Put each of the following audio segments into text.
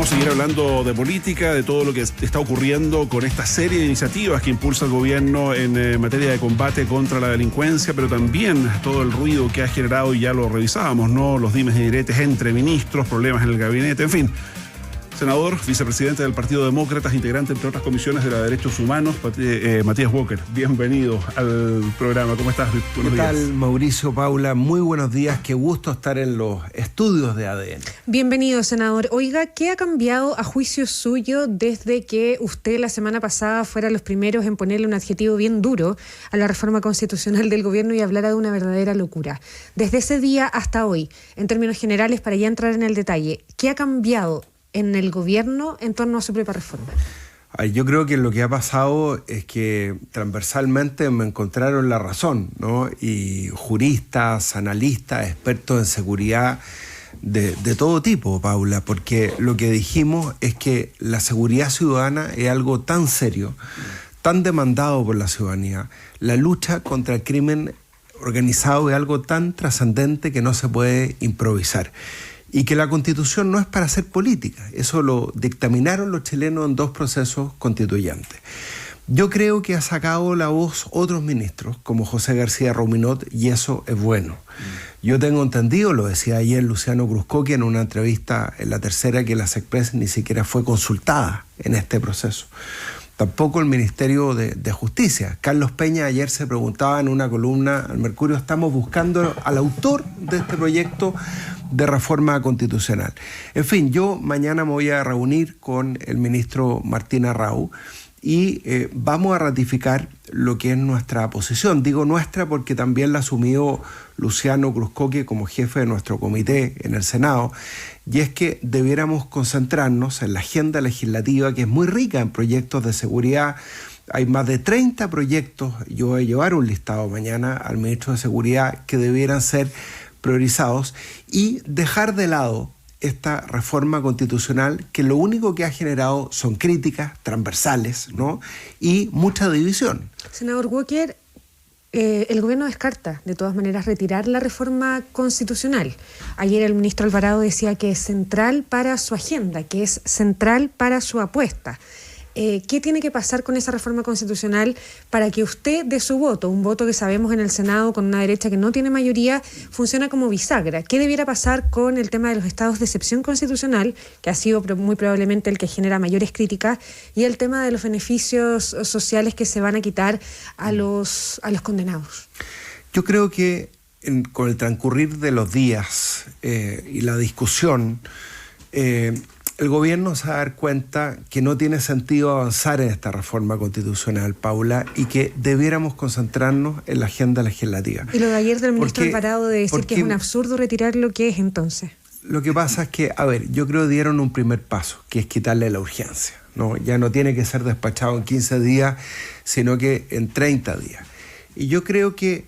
Vamos a seguir hablando de política, de todo lo que está ocurriendo con esta serie de iniciativas que impulsa el gobierno en materia de combate contra la delincuencia, pero también todo el ruido que ha generado, y ya lo revisábamos, ¿no? Los dimes y diretes entre ministros, problemas en el gabinete, en fin. Senador, vicepresidente del Partido Demócrata, integrante entre otras comisiones de la Derechos Humanos, Matías Walker, bienvenido al programa. ¿Cómo estás? Buenos días. ¿Qué tal, Mauricio, Paula? Muy buenos días, qué gusto estar en los estudios de ADN. Bienvenido, senador. Oiga, ¿qué ha cambiado a juicio suyo desde que usted la semana pasada fuera los primeros en ponerle un adjetivo bien duro a la reforma constitucional del gobierno y hablara de una verdadera locura? Desde ese día hasta hoy, en términos generales, para ya entrar en el detalle, ¿qué ha cambiado en el gobierno en torno a su propia reforma? Yo creo que lo que ha pasado es que transversalmente me encontraron la razón, ¿no? Y juristas, analistas, expertos en seguridad de todo tipo, Paula, porque lo que dijimos es que la seguridad ciudadana es algo tan serio, tan demandado por la ciudadanía. La lucha contra el crimen organizado es algo tan trascendente que no se puede improvisar. Y que la Constitución no es para hacer política. Eso lo dictaminaron los chilenos en 2 procesos constituyentes. Yo creo que ha sacado la voz otros ministros, como José García Ruminot, y eso es bueno. Yo tengo entendido, lo decía ayer Luciano Cruzcoque en una entrevista en La Tercera, que la SECPRES ni siquiera fue consultada en este proceso. Tampoco el Ministerio de Justicia. Carlos Peña ayer se preguntaba en una columna al Mercurio, estamos buscando al autor de este proyecto de reforma constitucional. En fin, yo mañana me voy a reunir con el ministro Martín Arrau y vamos a ratificar lo que es nuestra posición. Digo nuestra porque también la asumió Luciano Cruzcoque como jefe de nuestro comité en el Senado, y es que debiéramos concentrarnos en la agenda legislativa, que es muy rica en proyectos de seguridad. Hay más de 30 proyectos, yo voy a llevar un listado mañana al ministro de Seguridad, que debieran ser priorizados, y dejar de lado esta reforma constitucional que lo único que ha generado son críticas transversales, ¿no? Y mucha división. Senador Walker, el gobierno descarta de todas maneras retirar la reforma constitucional. Ayer el ministro Alvarado decía que es central para su agenda, que es central para su apuesta. ¿Qué tiene que pasar con esa reforma constitucional para que usted dé su voto? Un voto que sabemos en el Senado, con una derecha que no tiene mayoría, funciona como bisagra. ¿Qué debiera pasar con el tema de los estados de excepción constitucional, que ha sido muy probablemente el que genera mayores críticas, y el tema de los beneficios sociales que se van a quitar a los condenados? Yo creo que con el transcurrir de los días y la discusión, el gobierno se va a dar cuenta que no tiene sentido avanzar en esta reforma constitucional, Paula, y que debiéramos concentrarnos en la agenda legislativa. Y lo de ayer del ministro Alvarado de decir que es un absurdo retirarlo, ¿qué es entonces? Lo que pasa es que, yo creo que dieron un primer paso, que es quitarle la urgencia, ¿no? Ya no tiene que ser despachado en 15 días, sino que en 30 días. Y yo creo que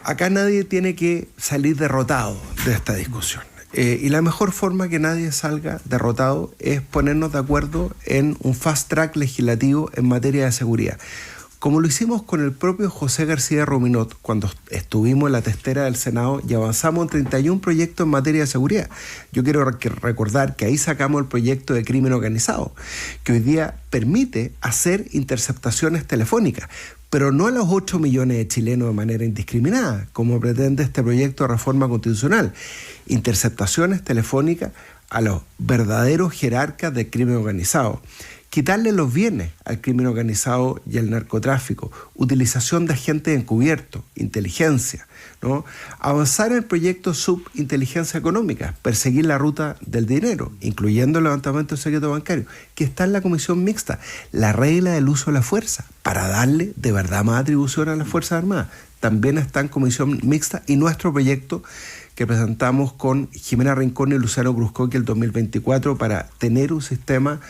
acá nadie tiene que salir derrotado de esta discusión. Y la mejor forma que nadie salga derrotado es ponernos de acuerdo en un fast track legislativo en materia de seguridad. Como lo hicimos con el propio José García Ruminot cuando estuvimos en la testera del Senado y avanzamos en 31 proyectos en materia de seguridad. Yo quiero recordar que ahí sacamos el proyecto de crimen organizado, que hoy día permite hacer interceptaciones telefónicas, pero no a los 8 millones de chilenos de manera indiscriminada, como pretende este proyecto de reforma constitucional. Interceptaciones telefónicas a los verdaderos jerarcas del crimen organizado. Quitarle los bienes al crimen organizado y al narcotráfico, utilización de agentes encubiertos, inteligencia, ¿no? Avanzar en el proyecto subinteligencia económica, perseguir la ruta del dinero, incluyendo el levantamiento del secreto bancario, que está en la comisión mixta, la regla del uso de la fuerza, para darle de verdad más atribución a las Fuerzas Armadas, también está en comisión mixta, y nuestro proyecto que presentamos con Jimena Rincón y Luciano Cruzcoque el 2024 para tener un sistema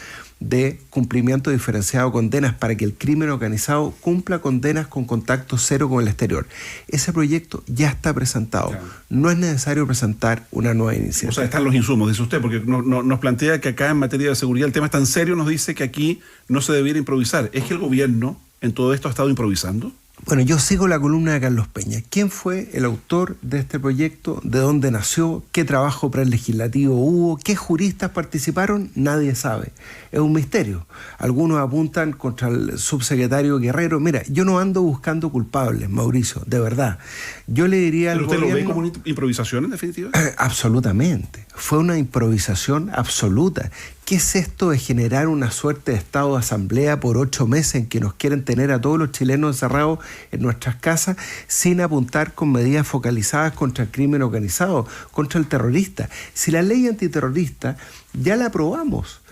de cumplimiento diferenciado de condenas para que el crimen organizado cumpla condenas con contacto cero con el exterior. Ese proyecto ya está presentado. Claro. No es necesario presentar una nueva iniciativa. O sea, están los insumos, dice usted, porque nos plantea que acá en materia de seguridad el tema es tan serio, nos dice que aquí no se debiera improvisar. ¿Es que el gobierno en todo esto ha estado improvisando? Bueno, yo sigo la columna de Carlos Peña. ¿Quién fue el autor de este proyecto? ¿De dónde nació? ¿Qué trabajo prelegislativo hubo? ¿Qué juristas participaron? Nadie sabe. Es un misterio. Algunos apuntan contra el subsecretario Guerrero. Mira, yo no ando buscando culpables, Mauricio, de verdad. Yo le diría al gobierno... ¿Pero usted lo ve como una improvisación, en definitiva? Absolutamente. Fue una improvisación absoluta. ¿Qué es esto de generar una suerte de estado de asamblea por 8 meses en que nos quieren tener a todos los chilenos encerrados en nuestras casas sin apuntar con medidas focalizadas contra el crimen organizado, contra el terrorista? Si la ley antiterrorista ya la aprobamos.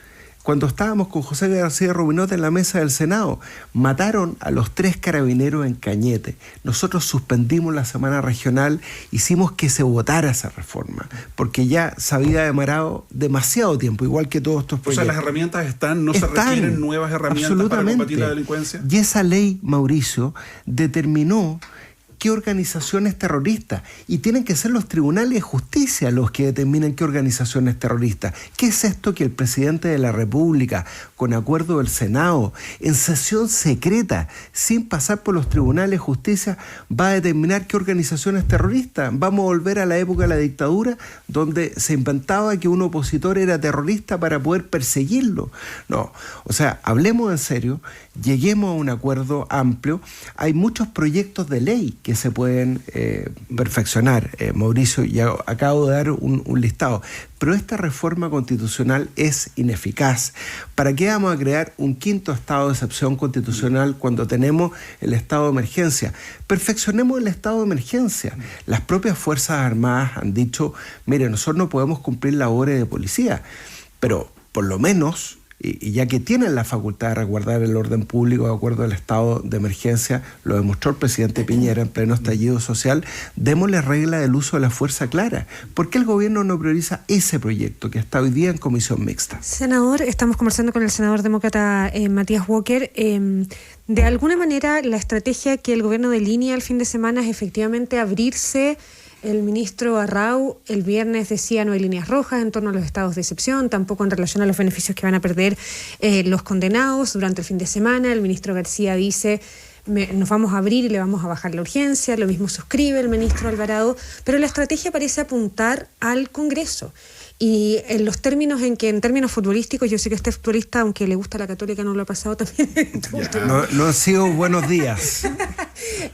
Cuando estábamos con José García Rubinot en la mesa del Senado, mataron a los 3 carabineros en Cañete. Nosotros suspendimos la semana regional, hicimos que se votara esa reforma, porque ya se había demorado demasiado tiempo, igual que todos estos proyectos. O sea, las herramientas están, se requieren nuevas herramientas para combatir la delincuencia. Y esa ley, Mauricio, determinó qué organizaciones terroristas, y tienen que ser los tribunales de justicia los que determinen qué organizaciones terroristas. ¿Qué es esto que el presidente de la República, con acuerdo del Senado, en sesión secreta, sin pasar por los tribunales de justicia, va a determinar qué organizaciones terroristas? Vamos a volver a la época de la dictadura, donde se inventaba que un opositor era terrorista para poder perseguirlo. No, o sea, hablemos en serio, lleguemos a un acuerdo amplio. Hay muchos proyectos de ley que se pueden perfeccionar, Mauricio, ya acabo de dar un listado, pero esta reforma constitucional es ineficaz. ¿Para qué vamos a crear un 5º estado de excepción constitucional cuando tenemos el estado de emergencia? Perfeccionemos el estado de emergencia. Las propias Fuerzas Armadas han dicho, mire, nosotros no podemos cumplir labores de policía, pero por lo menos, y ya que tienen la facultad de resguardar el orden público de acuerdo al estado de emergencia, lo demostró el presidente Piñera en pleno estallido social, démosle regla del uso de la fuerza clara. ¿Por qué el gobierno no prioriza ese proyecto que está hoy día en comisión mixta? Senador, estamos conversando con el senador demócrata Matías Walker. De alguna manera, la estrategia que el gobierno delinea el fin de semana es efectivamente abrirse. El ministro Arrau el viernes decía no hay líneas rojas en torno a los estados de excepción, tampoco en relación a los beneficios que van a perder los condenados durante el fin de semana. El ministro García dice nos vamos a abrir y le vamos a bajar la urgencia, lo mismo suscribe el ministro Alvarado, pero la estrategia parece apuntar al Congreso. Y en los términos en términos futbolísticos, yo sé que este futbolista, aunque le gusta la Católica, no lo ha pasado también. No ha sido buenos días.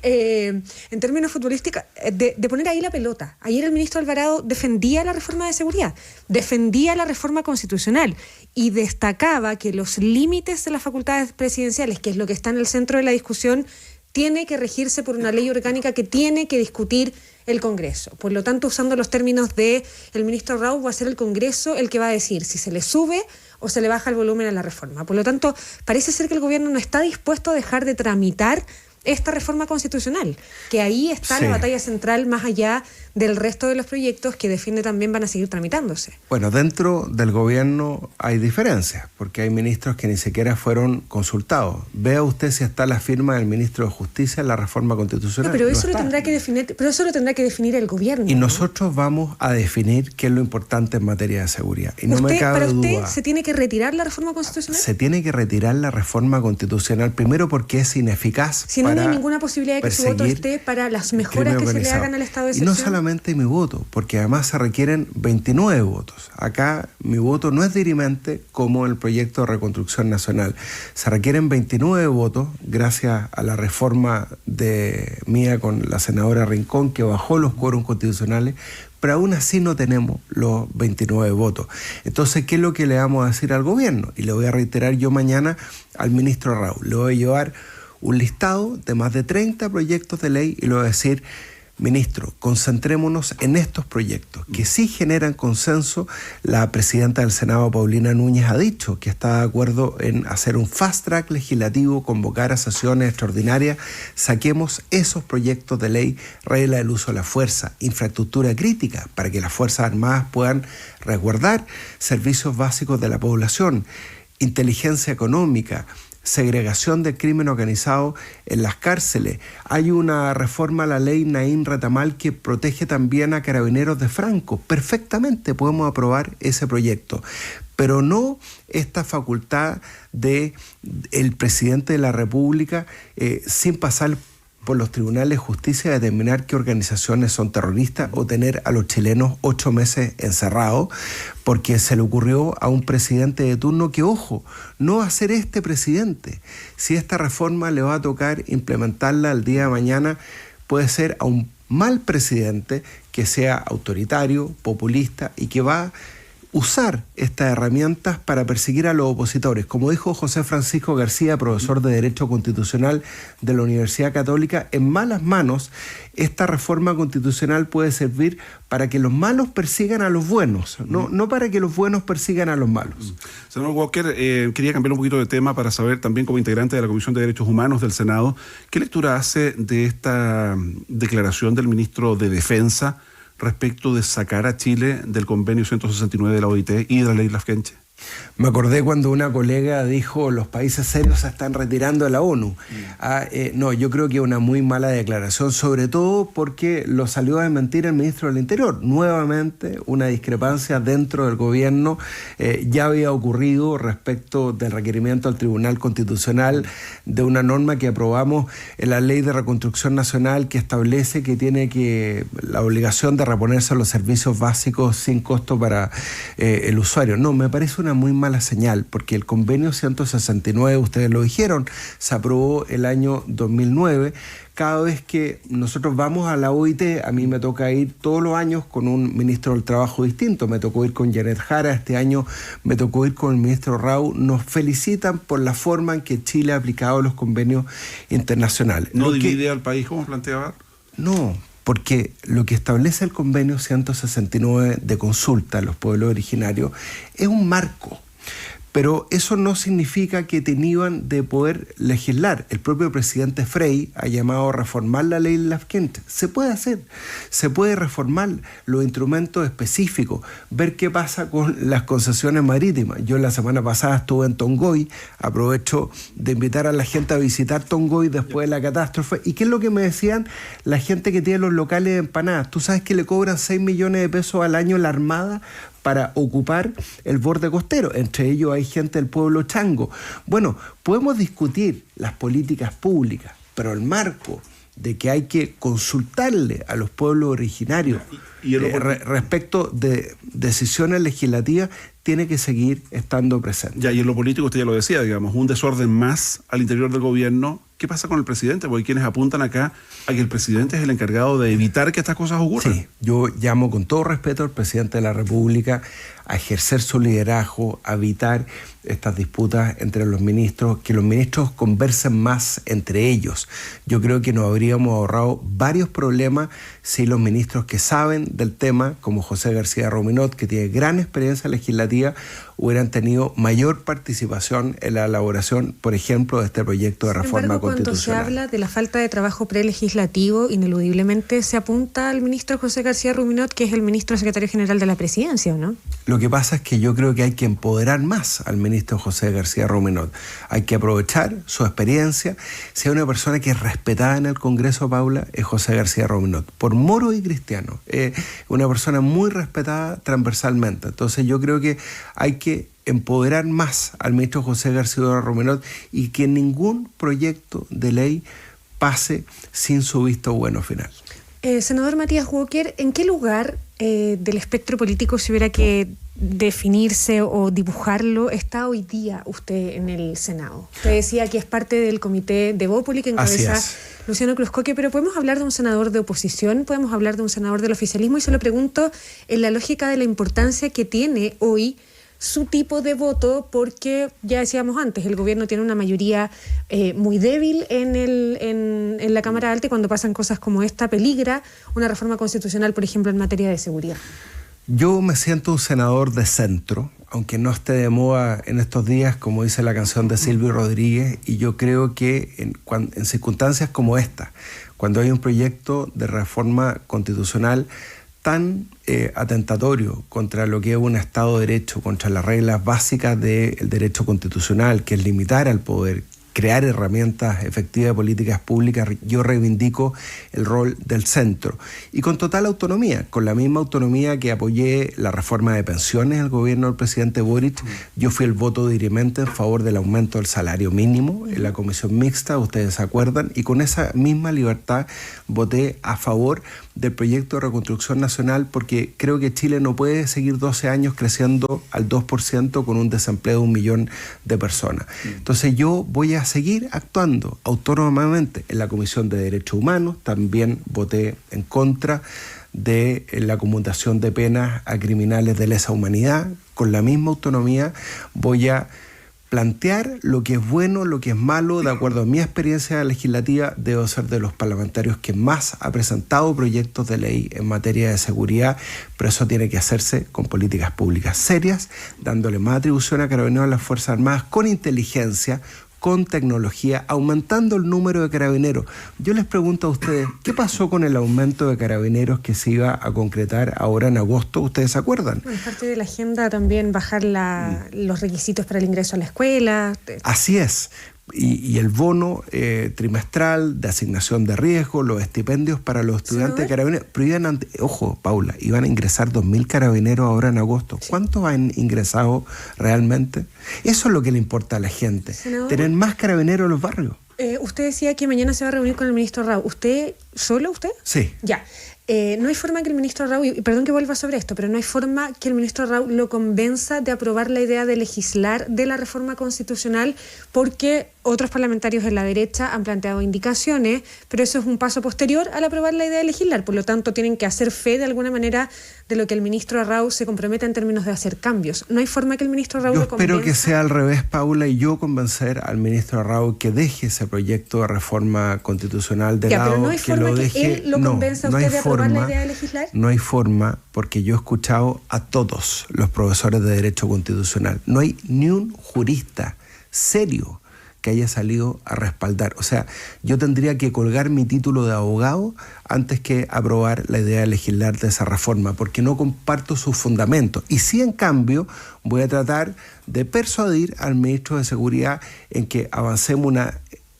En términos futbolísticos, de poner ahí la pelota. Ayer el ministro Alvarado defendía la reforma de seguridad, defendía la reforma constitucional y destacaba que los límites de las facultades presidenciales, que es lo que está en el centro de la discusión, tiene que regirse por una ley orgánica que tiene que discutir el Congreso. Por lo tanto, usando los términos del ministro Arrau, va a ser el Congreso el que va a decir si se le sube o se le baja el volumen a la reforma. Por lo tanto, parece ser que el gobierno no está dispuesto a dejar de tramitar esta reforma constitucional, que ahí está la batalla central más allá del resto de los proyectos que defiende también van a seguir tramitándose. Bueno, dentro del gobierno hay diferencias, porque hay ministros que ni siquiera fueron consultados. Vea usted si está la firma del ministro de Justicia en la reforma constitucional. No, pero eso lo tendrá que definir el gobierno. Y nosotros vamos a definir qué es lo importante en materia de seguridad. Y no me cabe duda. ¿Para usted se tiene que retirar la reforma constitucional? Se tiene que retirar la reforma constitucional, primero porque es ineficaz. Si no hay ninguna posibilidad de que su voto esté para las mejoras que se le hagan al estado de excepción. Y no solamente mi voto, porque además se requieren 29 votos. Acá mi voto no es dirimente como el proyecto de reconstrucción nacional. Se requieren 29 votos gracias a la reforma mía con la senadora Rincón, que bajó los quórums constitucionales, pero aún así no tenemos los 29 votos. Entonces, ¿qué es lo que le vamos a decir al gobierno? Y le voy a reiterar yo mañana al ministro Arrau. Le voy a llevar un listado de más de 30 proyectos de ley y le voy a decir, ministro, concentrémonos en estos proyectos que sí generan consenso. La presidenta del Senado, Paulina Núñez, ha dicho que está de acuerdo en hacer un fast track legislativo, convocar a sesiones extraordinarias. Saquemos esos proyectos de ley, regla del uso de la fuerza, infraestructura crítica, para que las Fuerzas Armadas puedan resguardar servicios básicos de la población, inteligencia económica, segregación del crimen organizado en las cárceles. Hay una reforma a la ley Naín Retamal que protege también a carabineros de Franco. Perfectamente podemos aprobar ese proyecto, pero no esta facultad del presidente de la República sin pasar por los tribunales de justicia determinar qué organizaciones son terroristas o tener a los chilenos 8 meses encerrados, porque se le ocurrió a un presidente de turno que, ojo, no va a ser este presidente. Si esta reforma le va a tocar implementarla el día de mañana, puede ser a un mal presidente que sea autoritario, populista y que va a usar estas herramientas para perseguir a los opositores. Como dijo José Francisco García, profesor de Derecho Constitucional de la Universidad Católica, en malas manos esta reforma constitucional puede servir para que los malos persigan a los buenos, no para que los buenos persigan a los malos. Senador Walker, quería cambiar un poquito de tema para saber también, como integrante de la Comisión de Derechos Humanos del Senado, ¿qué lectura hace de esta declaración del ministro de Defensa respecto de sacar a Chile del convenio 169 de la OIT y de la ley Lafkenche? Me acordé cuando una colega dijo los países serios se están retirando de la ONU. No, yo creo que es una muy mala declaración, sobre todo porque lo salió a desmentir el ministro del Interior. Nuevamente, una discrepancia dentro del gobierno ya había ocurrido respecto del requerimiento al Tribunal Constitucional de una norma que aprobamos en la Ley de Reconstrucción Nacional, que establece que tiene la obligación de reponerse a los servicios básicos sin costo para el usuario. No, me parece una muy mala señal, porque el convenio 169, ustedes lo dijeron, se aprobó el año 2009. Cada vez que nosotros vamos a la OIT, a mí me toca ir todos los años con un ministro del Trabajo distinto. Me tocó ir con Janet Jara, este año me tocó ir con el ministro Rau. Nos felicitan por la forma en que Chile ha aplicado los convenios internacionales. ¿No divide al país como planteaba? No, porque lo que establece el convenio 169 de consulta a los pueblos originarios es un marco, pero eso no significa que te inhiban de poder legislar. El propio presidente Frei ha llamado a reformar la ley Lafkenche. Se puede hacer, se puede reformar los instrumentos específicos, ver qué pasa con las concesiones marítimas. Yo la semana pasada estuve en Tongoy, aprovecho de invitar a la gente a visitar Tongoy después de la catástrofe. ¿Y qué es lo que me decían la gente que tiene los locales de empanadas? ¿Tú sabes que le cobran 6 millones de pesos al año la Armada para ocupar el borde costero? Entre ellos hay gente del pueblo chango. Bueno, podemos discutir las políticas públicas, pero el marco de que hay que consultarle a los pueblos originarios respecto de decisiones legislativas tiene que seguir estando presente. Ya, y en lo político usted ya lo decía, digamos, un desorden más al interior del gobierno. ¿Qué pasa con el presidente? Porque quienes apuntan acá a que el presidente es el encargado de evitar que estas cosas ocurran. Sí, yo llamo con todo respeto al presidente de la República a ejercer su liderazgo, a evitar estas disputas entre los ministros, que los ministros conversen más entre ellos. Yo creo que nos habríamos ahorrado varios problemas si los ministros que saben del tema, como José García Ruminot, que tiene gran experiencia legislativa, hubieran tenido mayor participación en la elaboración, por ejemplo, de este proyecto de reforma constitucional. Cuando se habla de la falta de trabajo prelegislativo, ineludiblemente se apunta al ministro José García Ruminot, que es el ministro secretario general de la presidencia, ¿no? Lo que pasa es que yo creo que hay que empoderar más al ministro José García Ruminot. Hay que aprovechar su experiencia. Si hay una persona que es respetada en el Congreso, Paula, es José García Ruminot, por moro y cristiano. Una persona muy respetada transversalmente. Entonces yo creo que hay que empoderar más al ministro José García Ruminot y que ningún proyecto de ley pase sin su visto bueno final. Senador Matías Walker, ¿en qué lugar del espectro político, si hubiera que definirse o dibujarlo, está hoy día usted en el Senado? Usted decía que es parte del comité de Bópoli que encabeza Luciano Cruzcoque, pero ¿podemos hablar de un senador de oposición? ¿Podemos hablar de un senador del oficialismo? Y se lo pregunto en la lógica de la importancia que tiene hoy su tipo de voto, porque ya decíamos antes, el gobierno tiene una mayoría muy débil en la Cámara Alta, y cuando pasan cosas como esta peligra una reforma constitucional, por ejemplo, en materia de seguridad. Yo me siento un senador de centro, aunque no esté de moda en estos días, como dice la canción de Silvio Rodríguez, y yo creo que en circunstancias como esta, cuando hay un proyecto de reforma constitucional tan atentatorio contra lo que es un Estado de Derecho, contra las reglas básicas del derecho constitucional, que es limitar al poder crear herramientas efectivas de políticas públicas, yo reivindico el rol del centro. Y con total autonomía, con la misma autonomía que apoyé la reforma de pensiones del gobierno del presidente Boric, yo fui el voto dirimente en favor del aumento del salario mínimo en la comisión mixta, ustedes se acuerdan, y con esa misma libertad voté a favor del proyecto de reconstrucción nacional, porque creo que Chile no puede seguir 12 años creciendo al 2% con un desempleo de 1 millón de personas. Entonces yo voy a seguir actuando autónomamente en la Comisión de Derechos Humanos. También voté en contra de la conmutación de penas a criminales de lesa humanidad. Con la misma autonomía voy a plantear lo que es bueno, lo que es malo. De acuerdo a mi experiencia legislativa, debo ser de los parlamentarios que más ha presentado proyectos de ley en materia de seguridad, pero eso tiene que hacerse con políticas públicas serias, dándole más atribución a Carabineros y a las Fuerzas Armadas, con inteligencia, con tecnología, aumentando el número de carabineros. Yo les pregunto a ustedes, ¿qué pasó con el aumento de carabineros que se iba a concretar ahora en agosto? ¿Ustedes se acuerdan? Bueno, es parte de la agenda también bajar los requisitos para el ingreso a la escuela. Así es. Y el bono trimestral de asignación de riesgo, los estipendios para los estudiantes de carabineros. Pero ojo, Paula, iban a ingresar 2.000 carabineros ahora en agosto. Sí. ¿Cuántos han ingresado realmente? Eso es lo que le importa a la gente. Senador, tener más carabineros en los barrios. Usted decía que mañana se va a reunir con el ministro Rau. ¿Usted, solo usted? Sí. Ya. No hay forma que el ministro Rau, y perdón que vuelva sobre esto, pero no hay forma que el ministro Rau lo convenza de aprobar la idea de legislar de la reforma constitucional, porque otros parlamentarios de la derecha han planteado indicaciones, pero eso es un paso posterior al aprobar la idea de legislar. Por lo tanto, tienen que hacer fe de alguna manera de lo que el ministro Rau se comprometa en términos de hacer cambios. No hay forma que el ministro Rau lo convenza. Yo espero que sea al revés, Paula, y yo convencer al ministro Rau que deje ese proyecto de reforma constitucional de lado, pero no hay que forma lo deje. Que él lo convenza a usted de aprobar la idea de legislar. No hay forma, porque yo he escuchado a todos los profesores de Derecho Constitucional. No hay ni un jurista serio que haya salido a respaldar. O sea, yo tendría que colgar mi título de abogado antes que aprobar la idea de legislar de esa reforma, porque no comparto sus fundamentos. Y sí, en cambio, voy a tratar de persuadir al ministro de Seguridad en que avancemos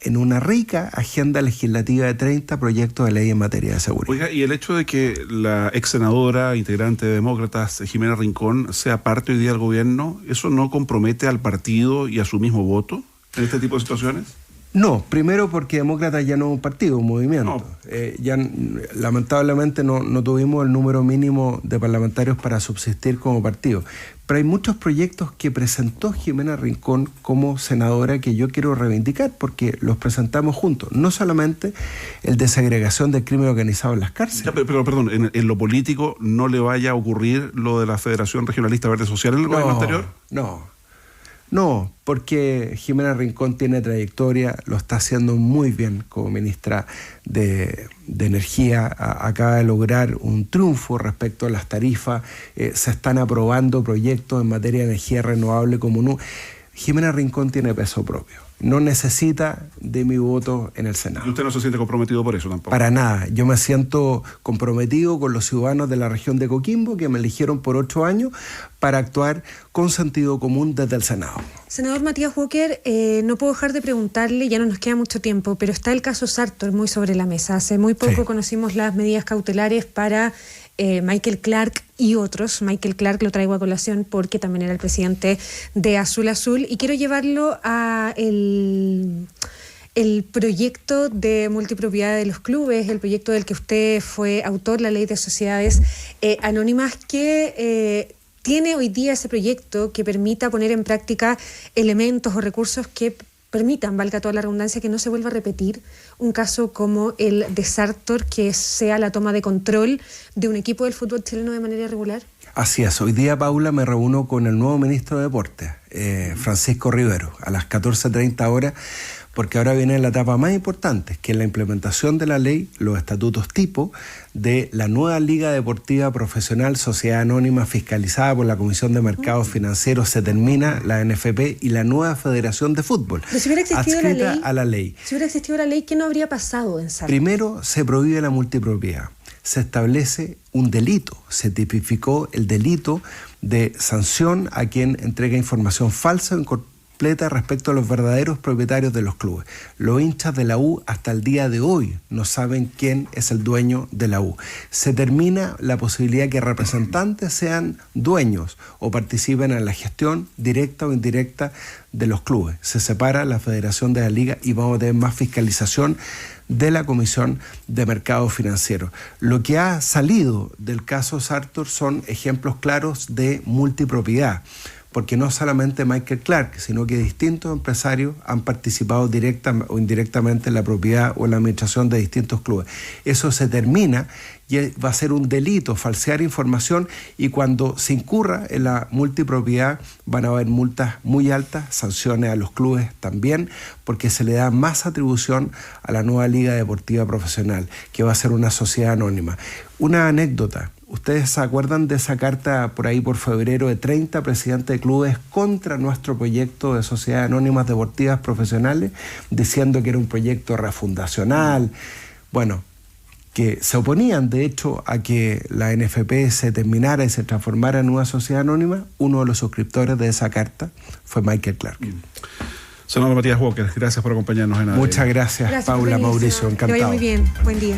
en una rica agenda legislativa de 30 proyectos de ley en materia de seguridad. Oiga, y el hecho de que la ex senadora, integrante de Demócratas, Jimena Rincón, sea parte hoy día del gobierno, ¿eso no compromete al partido y a su mismo voto en este tipo de situaciones? No, primero porque Demócratas ya no es un partido, un movimiento. No. Ya lamentablemente no tuvimos el número mínimo de parlamentarios para subsistir como partido. Pero hay muchos proyectos que presentó Jimena Rincón como senadora que yo quiero reivindicar porque los presentamos juntos. No solamente el de segregación del crimen organizado en las cárceles. Ya, pero perdón, ¿en lo político no le vaya a ocurrir lo de la Federación Regionalista Verde Social en el gobierno anterior? No, porque Jimena Rincón tiene trayectoria, lo está haciendo muy bien como ministra de Energía, acaba de lograr un triunfo respecto a las tarifas, se están aprobando proyectos en materia de energía renovable como no. Jimena Rincón tiene peso propio, no necesita de mi voto en el Senado. ¿Y usted no se siente comprometido por eso tampoco? Para nada, yo me siento comprometido con los ciudadanos de la región de Coquimbo que me eligieron por 8 años para actuar con sentido común desde el Senado. Senador Matías Walker, no puedo dejar de preguntarle, ya no nos queda mucho tiempo, pero está el caso Sartor muy sobre la mesa. Hace muy poco conocimos las medidas cautelares para Michael Clark y otros. Michael Clark lo traigo a colación porque también era el presidente de Azul Azul, y quiero llevarlo a el proyecto de multipropiedad de los clubes, el proyecto del que usted fue autor, la ley de sociedades anónimas, que tiene hoy día ese proyecto que permita poner en práctica elementos o recursos que permitan, valga toda la redundancia, que no se vuelva a repetir un caso como el de Sartor, que sea la toma de control de un equipo del fútbol chileno de manera irregular. Así es. Hoy día, Paula, me reúno con el nuevo ministro de Deportes, Francisco Rivero, a las 14:30 horas, porque ahora viene la etapa más importante, que es la implementación de la ley, los estatutos tipo de la nueva Liga Deportiva Profesional Sociedad Anónima fiscalizada por la Comisión de Mercados Financieros. Se termina la NFP y la nueva Federación de Fútbol. Pero si hubiera existido la ley, si hubiera existido la ley, ¿qué no habría pasado en Sartor? Primero, se prohíbe la multipropiedad. Se establece un delito, se tipificó el delito de sanción a quien entrega información falsa o completa respecto a los verdaderos propietarios de los clubes. Los hinchas de la U hasta el día de hoy no saben quién es el dueño de la U. Se termina la posibilidad que representantes sean dueños o participen en la gestión directa o indirecta de los clubes. Se separa la federación de la liga y vamos a tener más fiscalización de la Comisión de Mercado Financiero. Lo que ha salido del caso Sartor son ejemplos claros de multipropiedad, porque no solamente Michael Clark, sino que distintos empresarios han participado directa o indirectamente en la propiedad o en la administración de distintos clubes. Eso se termina y va a ser un delito falsear información, y cuando se incurra en la multipropiedad van a haber multas muy altas, sanciones a los clubes también, porque se le da más atribución a la nueva Liga Deportiva Profesional, que va a ser una sociedad anónima. Una anécdota. ¿Ustedes se acuerdan de esa carta por ahí por febrero de 30 presidentes de clubes contra nuestro proyecto de sociedades anónimas deportivas profesionales, diciendo que era un proyecto refundacional? Bueno, que se oponían de hecho a que la NFP se terminara y se transformara en una sociedad anónima. Uno de los suscriptores de esa carta fue Michael Clark. Senador Matías Walker, gracias por acompañarnos en ADN. Muchas gracias, Paula, Mauricio, encantado. Que vaya muy bien, buen día.